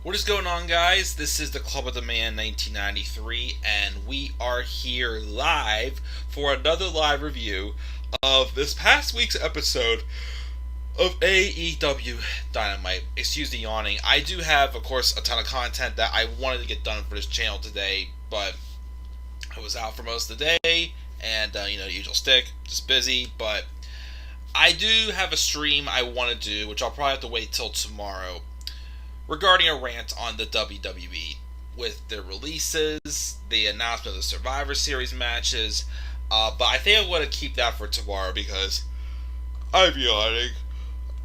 What is going on, guys? This is the Club of the Man 1993, and we are here live for another live review of this past week's episode of AEW Dynamite. Excuse the yawning. I do have, of course, a ton of content that I wanted to get done for this channel today, but I was out for most of the day, and, the usual stick, just busy, but I do have a stream I want to do, which I'll probably have to wait till tomorrow, regarding a rant on the WWE with their releases, the announcement of the Survivor Series matches. But I think I'm going to keep that for tomorrow because I'm yawning.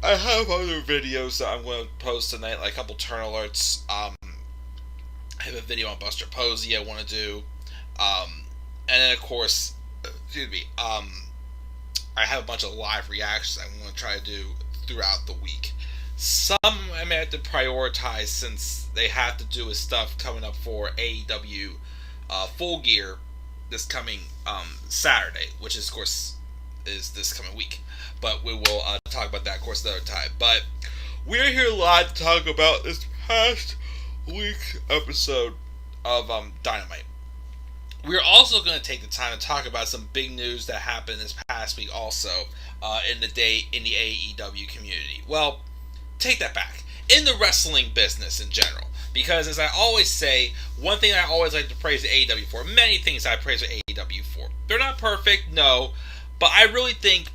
I have other videos that I'm going to post tonight, like a couple turn alerts. I have a video on Buster Posey I want to do. And then, of course, I have a bunch of live reactions I'm going to try to do throughout the week. Some I may have to prioritize since they have to do with stuff coming up for AEW Full Gear this coming Saturday, which is, of course, is this coming week. But we will talk about that, of course, another time. But we're here live to talk about this past week's episode of Dynamite. We're also going to take the time to talk about some big news that happened this past week also in the AEW community. Well, take that back. In the wrestling business in general. Because as I always say, one thing I always like to praise the AEW for, many things I praise the AEW for. They're not perfect, no, but I really think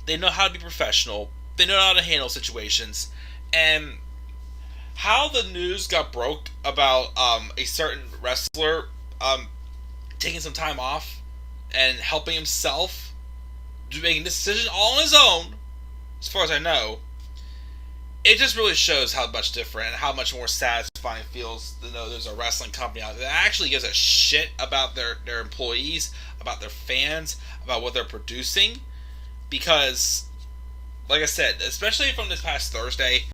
they know how to be professional, they know how to handle situations, and how the news got broke about a certain wrestler taking some time off and helping himself, making this decision all on his own, as far as I know, it just really shows how much different and how much more satisfying it feels to know there's a wrestling company out there that actually gives a shit about their employees, about their fans, about what they're producing. Because, like I said, especially from this past Thursday,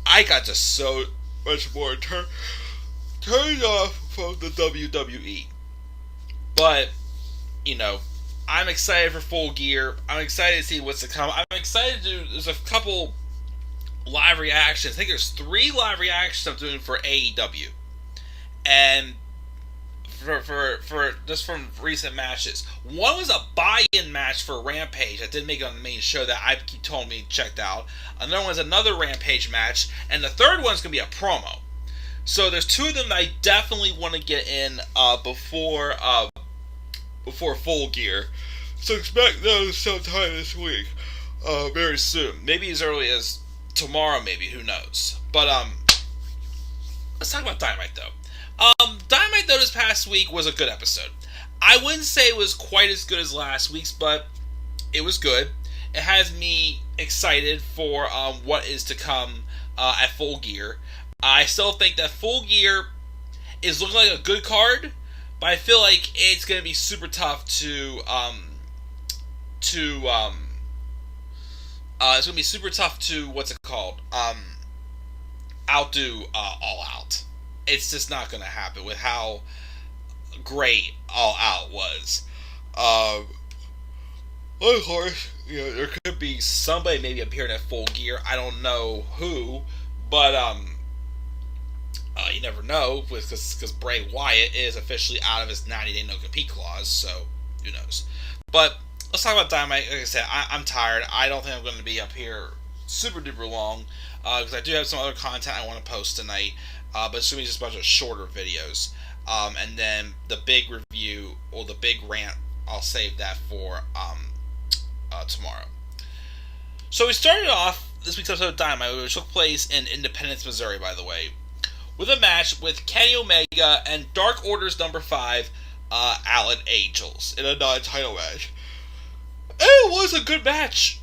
I got just so much more turned off from the WWE. But, I'm excited for Full Gear. I'm excited to see what's to come. I'm excited to do, there's a couple live reactions. I think there's 3 live reactions I'm doing for AEW, and for just from recent matches. One was a buy-in match for Rampage that didn't make it on the main show that I keep telling me checked out. Another one's another Rampage match, and the third one's gonna be a promo. So there's 2 of them that I definitely want to get in before Full Gear. So expect those sometime this week, very soon. Maybe as early as tomorrow, maybe, who knows. But let's talk about Dynamite though. Dynamite though this past week was a good episode. I wouldn't say it was quite as good as last week's, but it was good. It has me excited for what is to come at Full Gear. I still think that Full Gear is looking like a good card, but I feel like it's going to be super tough to it's going to be super tough to, outdo All Out. It's just not going to happen with how great All Out was. Of course, there could be somebody maybe appearing at Full Gear. I don't know who, but you never know, because Bray Wyatt is officially out of his 90-day no-compete clause, so who knows. But let's talk about Dynamite. Like I said, I'm tired. I don't think I'm going to be up here super duper long, because I do have some other content I want to post tonight, but it's going to be just a bunch of shorter videos. And then the big review, or the big rant, I'll save that for tomorrow. So we started off this week's episode of Dynamite, which took place in Independence, Missouri, by the way, with a match with Kenny Omega and Dark Order's number 5, Alan Angels, in a non-title match. It was a good match.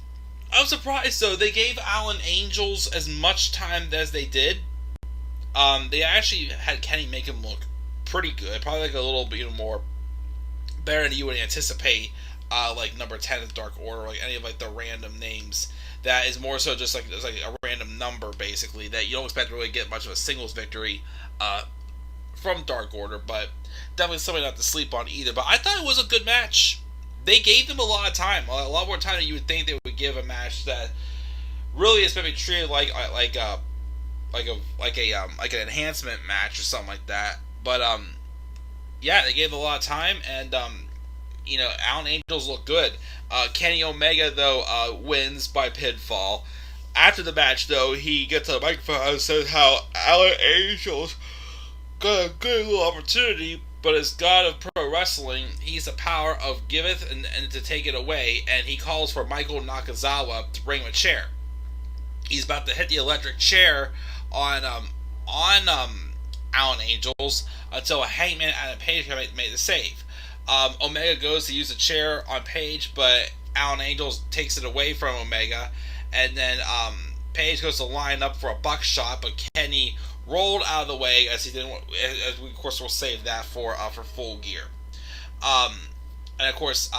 I was surprised, though. They gave Alan Angels as much time as they did. They actually had Kenny make him look pretty good. Probably like a little bit more better than you would anticipate, like number 10 of Dark Order, like any of like the random names. That is more so just like it's like a random number, basically, that you don't expect to really get much of a singles victory from Dark Order, but definitely something not to sleep on either. But I thought it was a good match. They gave them a lot of time, a lot more time than you would think they would give a match that really is maybe treated like like an enhancement match or something like that. But yeah, they gave it a lot of time, and Alan Angels look good. Kenny Omega though wins by pinfall. After the match though, he gets on the microphone and says how Alan Angels got a good little opportunity, but as God of pro wrestling, he's the power of giveth and to take it away, and he calls for Michael Nakazawa to bring him a chair. He's about to hit the electric chair on Alan Angels until Hangman Adam Page made the save. Omega goes to use the chair on Page, but Alan Angels takes it away from Omega, and then Page goes to line up for a buckshot, but Kenny rolled out of the way as he didn't. As we of course will save that for Full Gear. And of course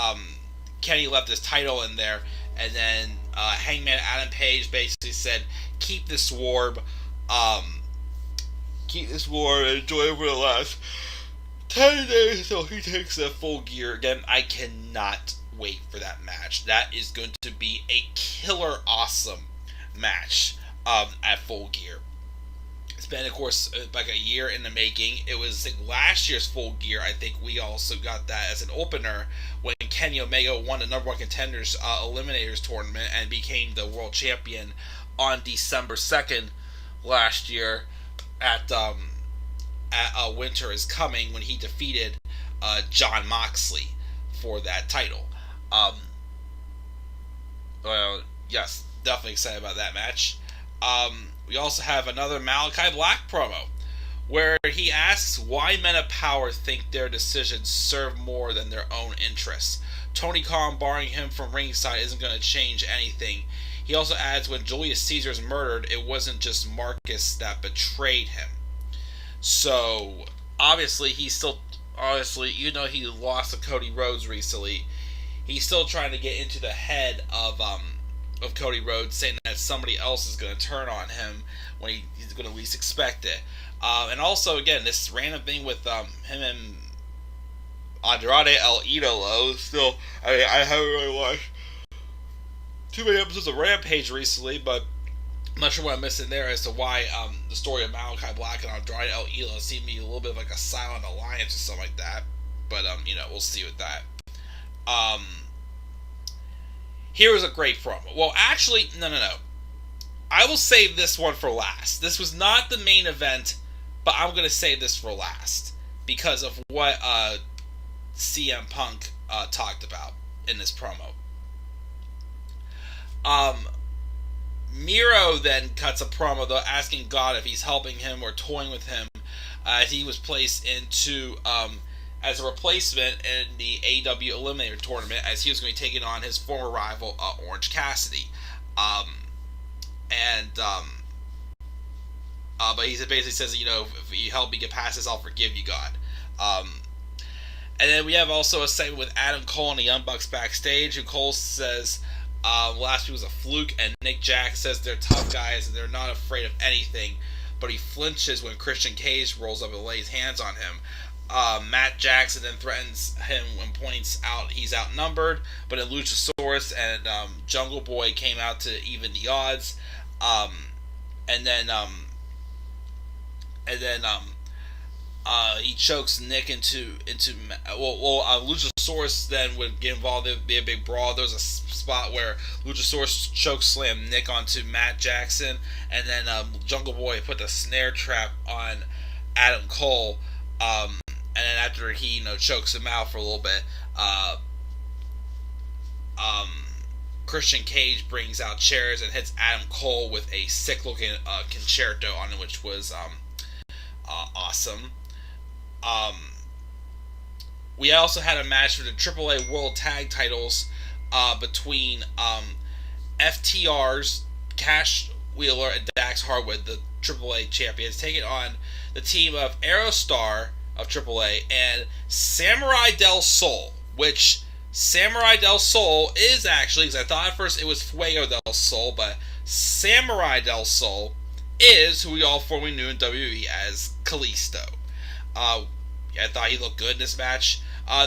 Kenny left his title in there, and then Hangman Adam Page basically said, "Keep this warm, and enjoy it for the last 10 days until he takes the Full Gear." Again, I cannot wait for that match. That is going to be a killer awesome match at Full Gear. It's been, of course, like a year in the making. It was last year's Full Gear. I think we also got that as an opener when Kenny Omega won the number one contenders eliminators tournament and became the world champion on December 2nd last year at Winter is Coming, when he defeated Jon Moxley for that title. Well, yes, definitely excited about that match. We also have another Malachi Black promo where he asks why men of power think their decisions serve more than their own interests. Tony Khan barring him from ringside isn't going to change anything. He also adds, when Julius Caesar is murdered, it wasn't just Marcus that betrayed him. So, obviously, he lost to Cody Rhodes recently. He's still trying to get into the head of Cody Rhodes, saying that somebody else is going to turn on him when he's going to least expect it. And also, again, this random thing with him and Andrade El Idolo. Still, I haven't really watched too many episodes of Rampage recently, but I'm not sure what I'm missing there as to why the story of Malachi Black and Andrade El Idolo seemed to be a little bit of like a silent alliance or something like that. But we'll see with that. Here was a great promo. Well, actually, no. I will save this one for last. This was not the main event, but I'm going to save this for last because of what CM Punk talked about in this promo. Miro then cuts a promo, though, asking God if he's helping him or toying with him as he was placed into as a replacement in the AEW Eliminator Tournament, as he was going to be taking on his former rival, Orange Cassidy. But he basically says, if you help me get past this, I'll forgive you, God. And then we have also a segment with Adam Cole and the Young Bucks backstage, who Cole says last week was a fluke, and Nick Jack says they're tough guys and they're not afraid of anything, but he flinches when Christian Cage rolls up and lays hands on him. Matt Jackson then threatens him and points out he's outnumbered, but then Luchasaurus and Jungle Boy came out to even the odds. He chokes Nick into Luchasaurus then would get involved. There'd be a big brawl. There was a spot where Luchasaurus choke slammed Nick onto Matt Jackson, and then Jungle Boy put the snare trap on Adam Cole. And then after he chokes him out for a little bit, Christian Cage brings out chairs and hits Adam Cole with a sick-looking concerto on it, which was awesome. We also had a match for the AAA World Tag Titles between FTR's Cash Wheeler and Dax Harwood, the AAA champions, taking on the team of Aerostar of AAA and Samurai del Sol, which Samurai del Sol is actually, because I thought at first it was Fuego del Sol, but Samurai del Sol is who we all formerly knew in WWE as Kalisto. I thought he looked good in this match.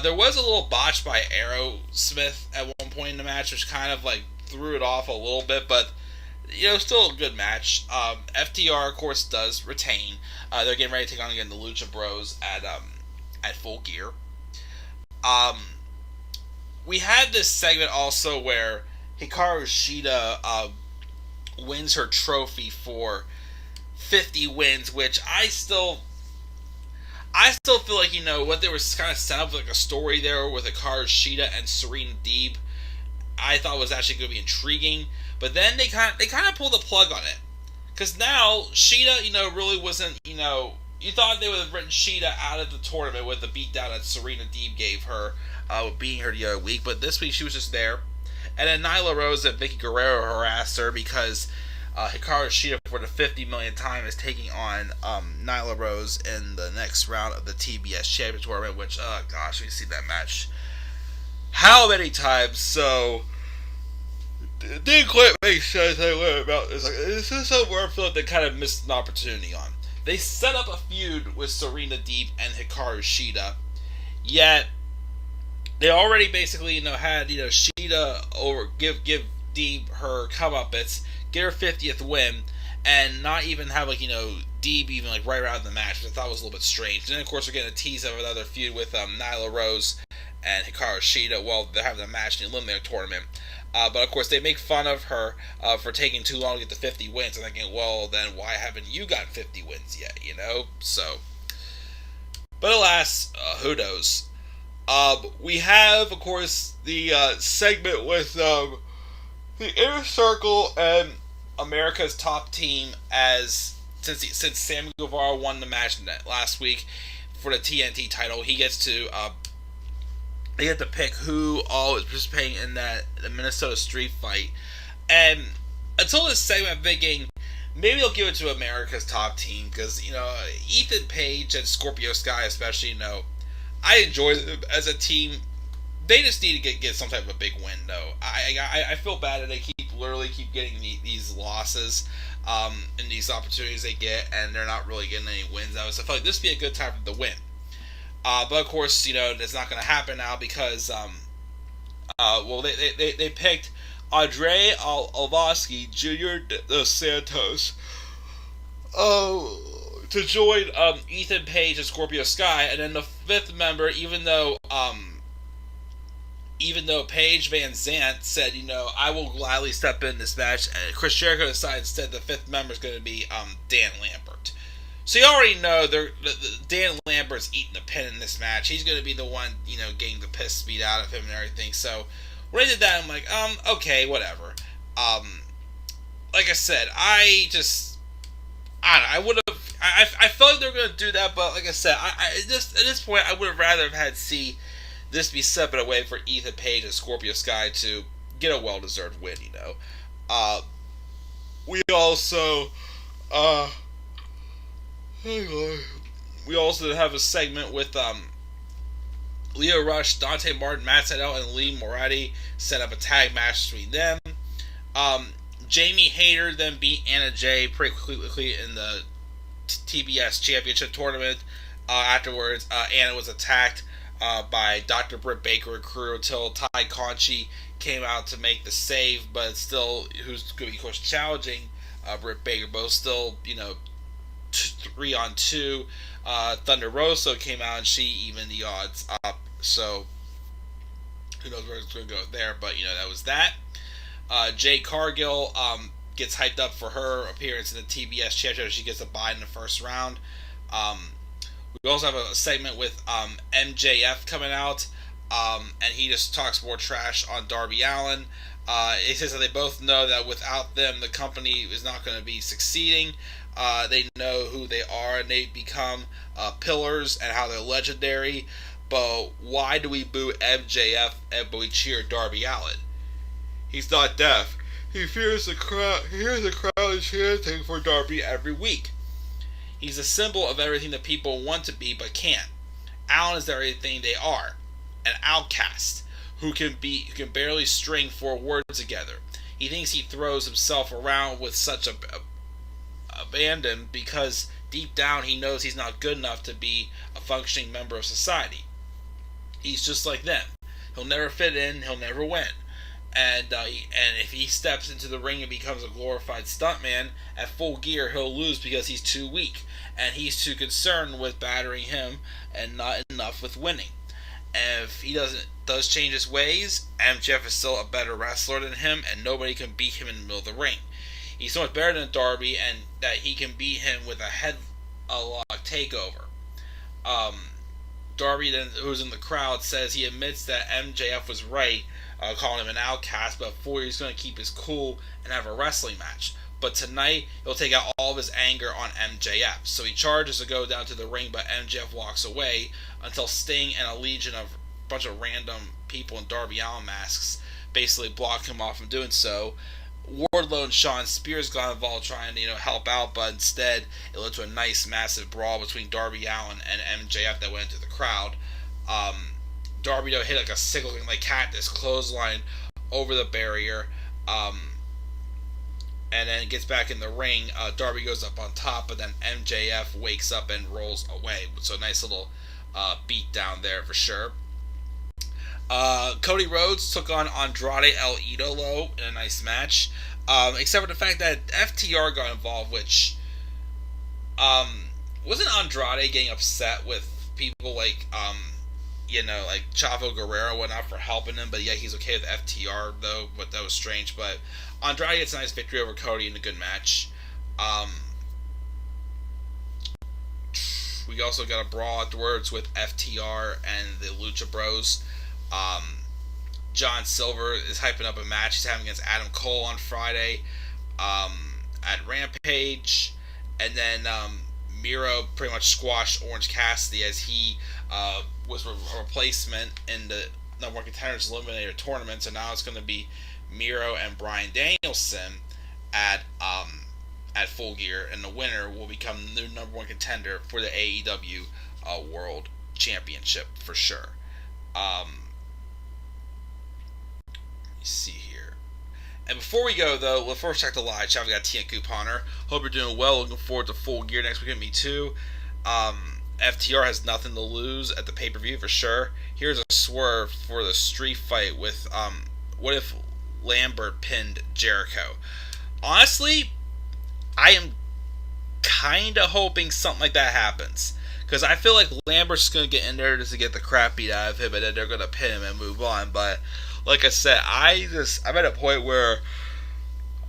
There was a little botch by Aerosmith at one point in the match, which kind of like threw it off a little bit, but still a good match. FTR, of course, does retain. They're getting ready to take on again the Lucha Bros at Full Gear. Um, we had this segment also where Hikaru Shida wins her trophy for 50 wins, which I still feel like what they were kind of set up like a story there with Hikaru Shida and Serena Deeb. I thought was actually going to be intriguing, but then they kind of pulled the plug on it because now Shida really wasn't you thought they would have written Shida out of the tournament with the beatdown that Serena Deeb gave her beating her the other week, but this week she was just there. And then Nyla Rose and Vicky Guerrero harassed her because Hikaru Shida for the 50 millionth time is taking on Nyla Rose in the next round of the TBS Championship Tournament, which, oh gosh, we see that match how many times, so it didn't quite make sense about this. This is somewhere I feel like they kind of missed an opportunity on. They set up a feud with Serena Deeb and Hikaru Shida, yet they already basically had Shida over give Deeb her comeuppance, get her 50th win, and not even have Deeb even right around the match, which I thought was a little bit strange. And then of course we're getting a tease of another feud with Nyla Rose and Hikaru Shida. Well, they're having a match in the Eliminator tournament. But of course they make fun of her for taking too long to get the 50 wins. I'm thinking, well, then why haven't you gotten 50 wins yet? So. But alas, who knows? We have, of course, the segment with the Inner Circle and America's Top Team since Sammy Guevara won the match last week for the TNT title, he gets to they get to pick who all is participating in the Minnesota Street Fight. And until this segment, I'm thinking maybe they'll give it to America's Top Team because Ethan Page and Scorpio Sky, especially, I enjoy them as a team. They just need to get some type of a big win, though. I feel bad that they keep getting these losses and these opportunities they get, and they're not really getting any wins out of it. So I feel like this would be a good time for them to win. But of course, that's not going to happen now because, they picked Andre Alvosky Jr. Dos Santos to join Ethan Page and Scorpio Sky, and then the fifth member, even though Paige Van Zant said, I will gladly step in this match, Chris Jericho decided instead the fifth member is going to be Dan Lambert. So you already know Dan Lambert's eating the pin in this match. He's going to be the one, getting the piss beat out of him and everything. So when I did that, I'm like, okay, whatever. Like I said, I don't know. I would have. I felt like they were going to do that, but like I said, at this point, I would have rather have had this be separate away for Ethan Page and Scorpio Sky to get a well-deserved win. We also. We also have a segment with Leo Rush, Dante Martin, Matt Sydal, and Lee Moretti set up a tag match between them. Jamie Hayter then beat Anna Jay pretty quickly in the TBS Championship Tournament. Afterwards, Anna was attacked by Dr. Britt Baker and crew until Ty Conchi came out to make the save, but still, who's going to be, of course, challenging Britt Baker, but still, 3-on-2. Thunder Rosa came out and she evened the odds up. So who knows where it's going to go there? But that was that. Jade Cargill gets hyped up for her appearance in the TBS Championship. She gets a bye in the first round. We also have a segment with MJF coming out, and he just talks more trash on Darby Allin. He says that they both know that without them, the company is not going to be succeeding. They know who they are, and they become pillars and how they're legendary. But why do we boo MJF but we cheer Darby Allin? He's not deaf. He hears the crowd chanting for Darby every week. He's a symbol of everything that people want to be but can't. Allin is everything they are. An outcast who can barely string 4 words together. He thinks he throws himself around with such abandon because deep down he knows he's not good enough to be a functioning member of society. He's just like them. He'll never fit in, he'll never win. And if he steps into the ring and becomes a glorified stuntman at Full Gear, he'll lose because he's too weak and he's too concerned with battering him and not enough with winning. And if he does change his ways, MJF is still a better wrestler than him, and nobody can beat him in the middle of the ring. He's so much better than Darby, and that he can beat him with a headlock takeover. Darby, then, who's in the crowd, says he admits that MJF was right, calling him an outcast, but before he's going to keep his cool and have a wrestling match. But tonight, he'll take out all of his anger on MJF. So he charges to go down to the ring, but MJF walks away until Sting and a legion of a bunch of random people in Darby Allin masks basically block him off from doing so. Wardlow and Shawn Spears got involved trying to help out, but instead it led to a nice massive brawl between Darby Allin and MJF that went into the crowd. Darby hit like a sickle-looking like cactus clothesline over the barrier, and then gets back in the ring. Darby goes up on top, but then MJF wakes up and rolls away. So a nice little beat down there for sure. Cody Rhodes took on Andrade El Idolo in a nice match, except for the fact that FTR got involved, which wasn't Andrade getting upset with people like like Chavo Guerrero and whatnot for helping him, but yeah, he's okay with FTR though, but that was strange. But Andrade gets a nice victory over Cody in a good match. We also got a brawl afterwards with FTR and the Lucha Bros. John Silver is hyping up a match he's having against Adam Cole on Friday at Rampage, and then Miro pretty much squashed Orange Cassidy as he was a replacement in the number one contenders eliminator tournament. So now it's going to be Miro and Bryan Danielson at Full Gear, and the winner will become the new number one contender for the AEW World Championship for sure. Let me see here. And before we go, though, let's first check the live chat. We got Tia Couponer. Hope you're doing well. Looking forward to Full Gear next weekend. Me too. FTR has nothing to lose at the pay-per-view for sure. Here's a swerve for the street fight with what if Lambert pinned Jericho? Honestly, I am kind of hoping something like that happens. Because I feel like Lambert's going to get in there just to get the crap beat out of him, and then they're going to pin him and move on. But like I said, I'm at a point where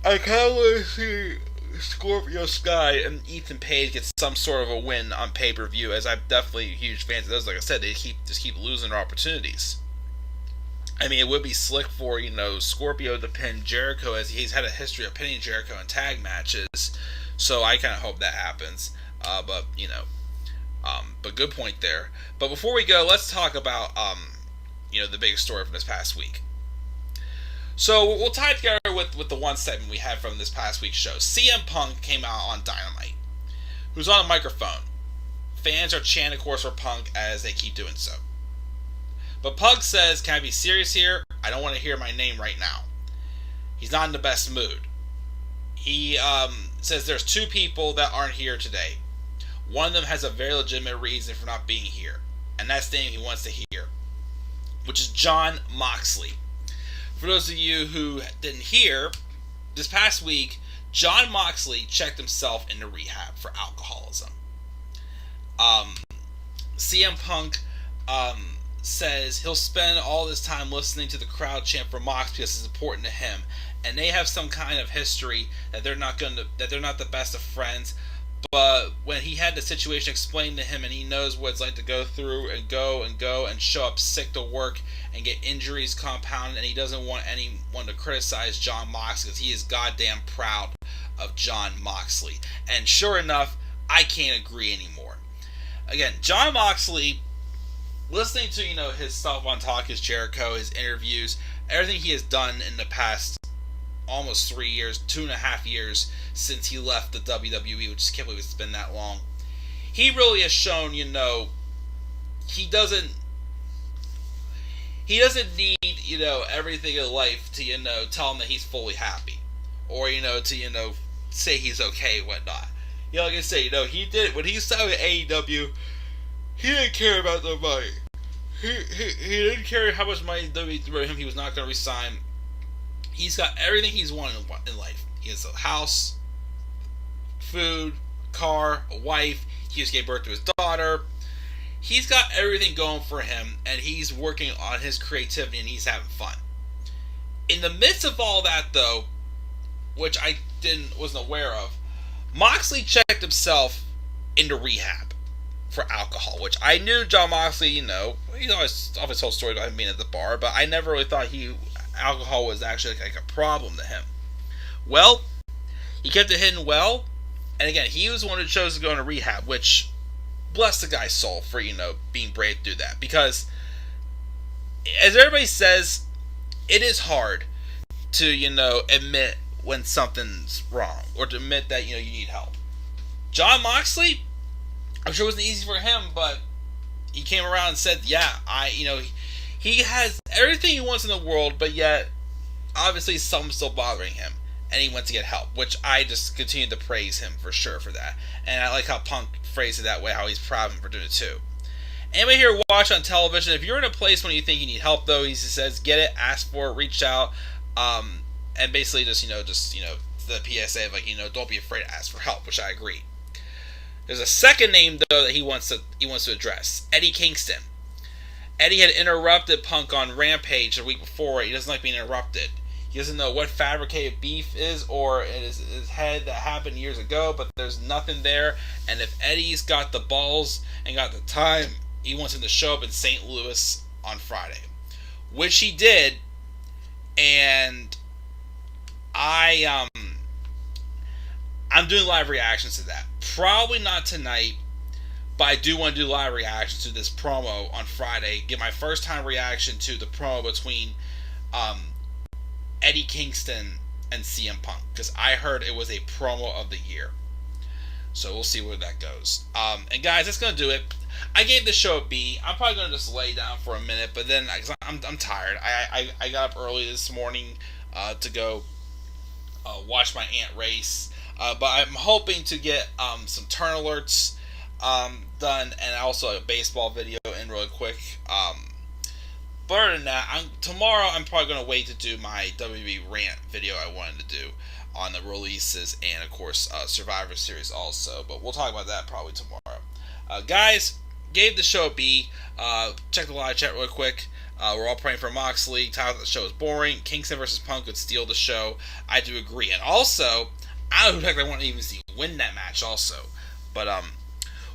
I kind of want to see Scorpio Sky and Ethan Page get some sort of a win on pay-per-view, as I'm definitely huge fans of those. Like I said, they keep losing their opportunities. I mean, it would be slick for, Scorpio to pin Jericho, as he's had a history of pinning Jericho in tag matches. So I kind of hope that happens. But good point there. But before we go, let's talk about, the biggest story from this past week. So we'll tie it together with the one segment we had from this past week's show. CM Punk came out on Dynamite, who's on a microphone. Fans are chanting, of course, for Punk as they keep doing so. But Punk says, "Can I be serious here? I don't want to hear my name right now." He's not in the best mood. He says there's two people that aren't here today. One of them has a very legitimate reason for not being here, and that's the name he wants to hear, which is Jon Moxley. For those of you who didn't hear, this past week, Jon Moxley checked himself into rehab for alcoholism. CM Punk says he'll spend all this time listening to the crowd chant for Mox because it's important to him, and they have some kind of history that they're not the best of friends. But when he had the situation explained to him, and he knows what it's like to go through and go and show up sick to work and get injuries compounded, and he doesn't want anyone to criticize Jon Moxley because he is goddamn proud of Jon Moxley. And sure enough, I can't agree anymore. Again, Jon Moxley, listening to his stuff on Talk Is Jericho, his interviews, everything he has done in the past almost 3 years, 2.5 years since he left the WWE, which I can't believe it's been that long. He really has shown, he doesn't need, everything in life to, tell him that he's fully happy, or to, say he's okay and whatnot. Like I say, he did when he started AEW. He didn't care about the money. He didn't care how much money WWE threw at him. He was not going to resign He's got everything he's wanted in life. He has a house, food, car, a wife. He just gave birth to his daughter. He's got everything going for him, and he's working on his creativity, and he's having fun. In the midst of all that, though, which I wasn't aware of, Moxley checked himself into rehab for alcohol, which I knew John Moxley, he always told stories about him being at the bar, but I never really thought alcohol was actually like a problem to him. Well, he kept it hidden well, and again, he was the one who chose to go into rehab, which, bless the guy's soul for, being brave to do that, because, as everybody says, it is hard to, admit when something's wrong, or to admit that, you need help. John Moxley, I'm sure it wasn't easy for him, but he came around and said, yeah, he has everything he wants in the world, but yet, obviously, something's still bothering him, and he went to get help, which I just continue to praise him for sure for that. And I like how Punk phrased it that way, how he's proud of him for doing it too. Anybody here watch on television, if you're in a place when you think you need help, though, he says, get it, ask for it, reach out, and basically just the PSA of don't be afraid to ask for help, which I agree. There's a second name though that he wants to address, Eddie Kingston. Eddie had interrupted Punk on Rampage the week before. He doesn't like being interrupted. He doesn't know what fabricated beef is, or in his head that happened years ago, but there's nothing there. And if Eddie's got the balls and got the time, he wants him to show up in St. Louis on Friday, which he did. And I'm doing live reactions to that. Probably not tonight, but I do want to do live reactions to this promo on Friday. Get my first time reaction to the promo between Eddie Kingston and CM Punk, because I heard it was a promo of the year. So we'll see where that goes. And guys, that's gonna do it. I gave the show a B. I'm probably gonna just lay down for a minute, but then I'm tired. I got up early this morning to go watch my aunt race. But I'm hoping to get some turn alerts done, and also a baseball video in really quick. But other than that, tomorrow I'm probably going to wait to do my WWE rant video I wanted to do on the releases and, of course, Survivor Series also. But we'll talk about that probably tomorrow. Guys, gave the show a B. Check the live chat real quick. We're all praying for Moxley. Tyler thought the show is boring. Kingston versus Punk would steal the show. I do agree. And also, I don't know who the heck I want to even see win that match also. But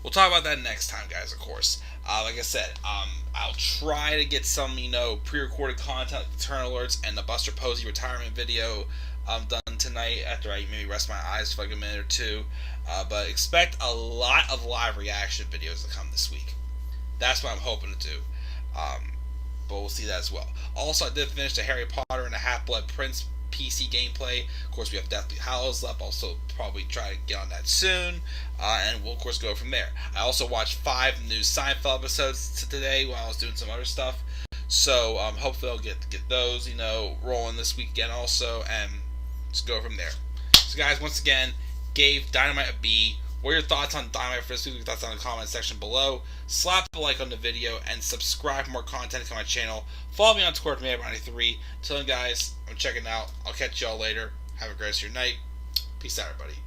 we'll talk about that next time, guys, of course. Like I said, I'll try to get some, pre-recorded content like the turn alerts and the Buster Posey retirement video done tonight after I maybe rest my eyes for like a minute or two. But expect a lot of live reaction videos to come this week. That's what I'm hoping to do. But we'll see that as well. Also, I did finish the Harry Potter and the Half-Blood Prince PC gameplay. Of course, we have Deathly Hallows up. Also, probably try to get on that soon. And we'll, of course, go from there. I also watched 5 new Seinfeld episodes today while I was doing some other stuff. So, hopefully I'll get those, rolling this week again also. And just go from there. So, guys, once again, gave Dynamite a B. What are your thoughts on Dynamite for this week? Thoughts on the comment section below. Slap a like on the video and subscribe for more content to my channel. Follow me on Twitter, May93. Till then, guys, I'm checking out. I'll catch y'all later. Have a great rest of your night. Peace out, everybody.